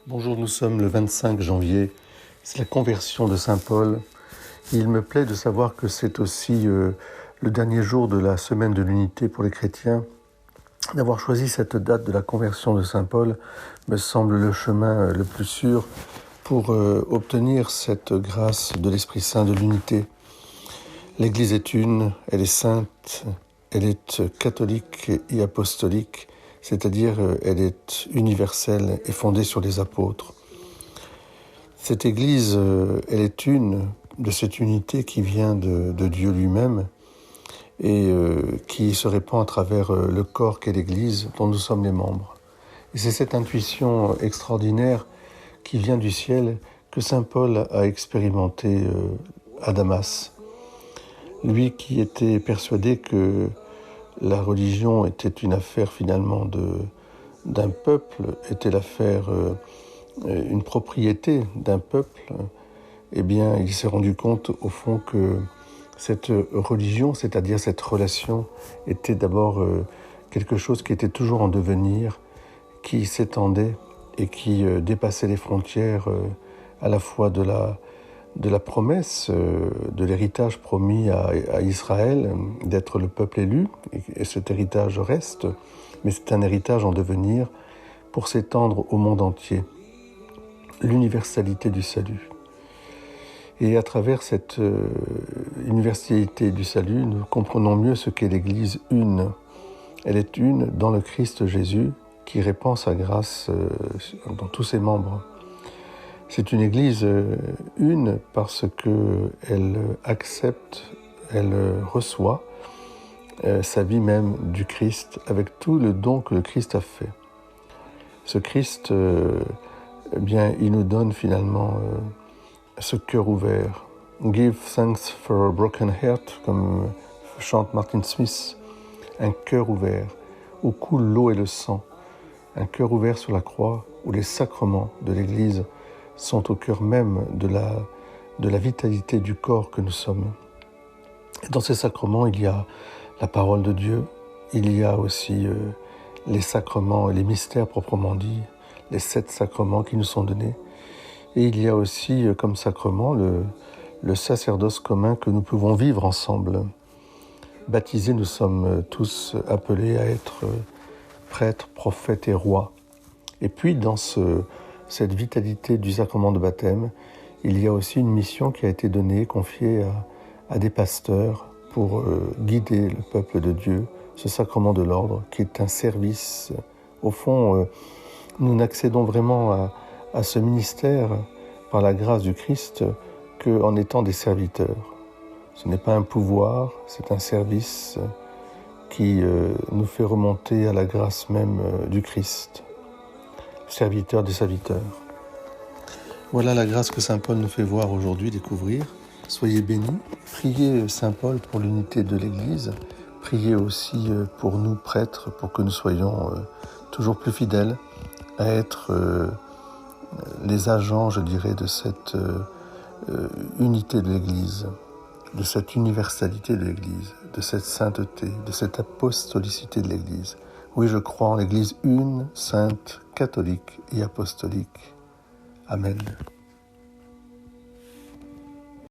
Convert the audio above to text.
Bonjour, nous sommes le 25 janvier, c'est la conversion de Saint Paul. Il me plaît de savoir que c'est aussi le dernier jour de la semaine de l'unité pour les chrétiens. D'avoir choisi cette date de la conversion de Saint Paul me semble le chemin le plus sûr pour obtenir cette grâce de l'Esprit Saint de l'unité. L'Église est une, elle est sainte, elle est catholique et apostolique, c'est-à-dire elle est universelle et fondée sur les apôtres. Cette Église, elle est une de cette unité qui vient de Dieu lui-même et qui se répand à travers le corps qu'est l'Église dont nous sommes les membres. Et c'est cette intuition extraordinaire qui vient du ciel que Saint Paul a expérimenté à Damas. Lui qui était persuadé que la religion était une affaire finalement d'un peuple, était l'affaire, une propriété d'un peuple, eh bien il s'est rendu compte au fond que cette religion, c'est-à-dire cette relation, était d'abord quelque chose qui était toujours en devenir, qui s'étendait et qui dépassait les frontières à la fois de la promesse, de l'héritage promis à Israël, d'être le peuple élu, et cet héritage reste, mais c'est un héritage en devenir pour s'étendre au monde entier. L'universalité du salut. Et à travers cette universalité du salut, nous comprenons mieux ce qu'est l'Église une. Elle est une dans le Christ Jésus qui répand sa grâce dans tous ses membres. C'est une Église une parce qu'elle accepte, elle reçoit sa vie même du Christ avec tout le don que le Christ a fait. Ce Christ, eh bien, il nous donne finalement ce cœur ouvert. Give thanks for a broken heart, comme chante Martin Smith. Un cœur ouvert, où coule l'eau et le sang. Un cœur ouvert sur la croix, où les sacrements de l'Église sont au cœur même de la vitalité du corps que nous sommes. Et dans ces sacrements, il y a la parole de Dieu, il y a aussi les sacrements et les mystères proprement dits, les 7 sacrements qui nous sont donnés. Et il y a aussi comme sacrement le sacerdoce commun que nous pouvons vivre ensemble. Baptisés, nous sommes tous appelés à être prêtres, prophètes et rois. Et puis dans cette vitalité du sacrement de baptême, il y a aussi une mission qui a été donnée, confiée à des pasteurs pour guider le peuple de Dieu, ce sacrement de l'ordre qui est un service. Au fond, nous n'accédons vraiment à ce ministère par la grâce du Christ qu'en étant des serviteurs. Ce n'est pas un pouvoir, c'est un service qui nous fait remonter à la grâce même du Christ. Serviteur des serviteurs. Voilà la grâce que Saint Paul nous fait voir aujourd'hui, découvrir. Soyez bénis. Priez Saint Paul pour l'unité de l'Église. Priez aussi pour nous prêtres, pour que nous soyons toujours plus fidèles à être les agents, je dirais, de cette unité de l'Église, de cette universalité de l'Église, de cette sainteté, de cette apostolicité de l'Église. Oui, je crois en l'Église une, sainte, catholique et apostolique. Amen.